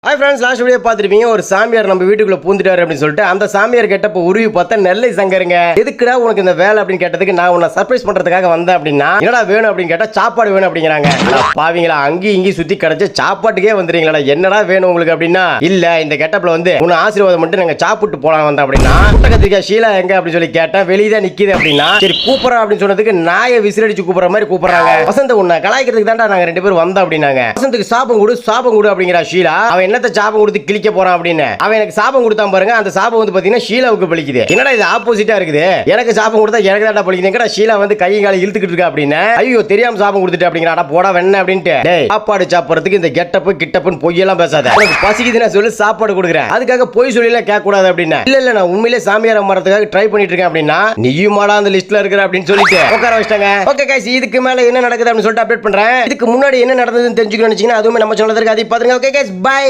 Hi friends, last video பார்த்துருப்பீங்க. ஒரு சாமியார் நம்ம வீட்டுக்குள்ள பூந்துட்டாரு அப்படின்னு சொல்லிட்டு அந்த சாமியார் கேட்டப்போ உருவி பார்த்தா நெல்லை சங்கருங்க. எதுக்குடா உனக்கு இந்த வேலை அப்படின்னு கேட்டதுக்கு நான் உன்னை சர்ப்ரைஸ் பண்றதுக்காக வந்தேன் அப்படின்னா, என்னடா வேணும் அப்படின்னு கேட்டா சாப்பாடு வேணும் அப்படிங்கிறாங்க. பாவீங்களா, அங்கேயும் இங்கேயும் சுத்தி கிடைச்ச சாப்பாட்டுக்கே வந்துறீங்களா? என்னடா வேணும் உங்களுக்கு அப்படின்னா, இல்ல இந்த கெட்டப்ல வந்து உன்னை ஆசீர்வாதம் மட்டும் நாங்க சாப்பிட்டு போலாம் வந்தோம் அப்படின்னா, கத்திரிக்காய் ஷீலா எங்க அப்படின்னு சொல்லி கேட்டேன். வெளியதான் நிக்குது அப்படின்னா, சரி கூப்பிடுறோம் அப்படின்னு சொன்னதுக்கு நாயை விசிலடிச்சு கூப்பிடுற மாதிரி கூப்பிடுறாங்க. வசந்த உன்னை கலாய்க்கிறதுக்கு தான்டா நாங்க 2 பேரும் வந்தோம் அப்படின்னாங்க. வசந்துக்கு சாபம் கொடு அப்படிங்கிற ஷீலா. அவன் என்னத்த சாபம் கொடுத்து கிழிக்க போறான் அப்படின்னு அவன் எனக்கு சாபம் கொடுத்தான் பாருங்க. அந்த சாபம் வந்து பாத்தீங்கன்னா ஷீலாவுக்கு பலிக்குது. என்னடா இது ஆப்போசிட்டா இருக்குது? எனக்கு சாபம் கொடுத்தா எனக்கு தான் பலிக்குதுங்கடா. ஷீலா வந்து கை காலை இழுத்துக்கிட்டு இருக்கா அப்படின்னு. ஐயோ தெரியாம சாபம் கொடுத்துட்டு அப்படிங்கடா. போடா வெண்ண அப்படின்ட்டு சாப்பாடு சாப்பிடுறதுக்கு இந்த கெட்டப்பு கிட்டப்புன்னு பொய்யெல்லாம் பேசாத. எனக்கு பசிக்குதுன்னு சொல்லி சாப்பாடு கொடுக்குறேன். அதுக்காக பொய் சொல்லி எல்லாம் கேட்க கூடாது அப்படின்னு. இல்ல நான் உண்மையிலே சாமியார் மரத்துக்காக ட்ரை பண்ணிட்டு இருக்கேன் அப்படின்னா, நீயும் மாடா அந்த லிஸ்ட்ல இருக்கிற அப்படின்னு சொல்லிட்டு உட்கார வச்சிட்டாங்க. ஓகே கைஸ், இதுக்கு மேல என்ன நடக்குது அப்படின்னு சொல்லிட்டு அப்டேட் பண்றேன். இதுக்கு முன்னாடி என்ன நடந்ததுன்னு தெரிஞ்சுக்கணும்னு நினைச்சீங்கன்னா அதுவுமே நம்ம சேனல்ல இருக்கு. அதை பாருங்க. Okay guys, by.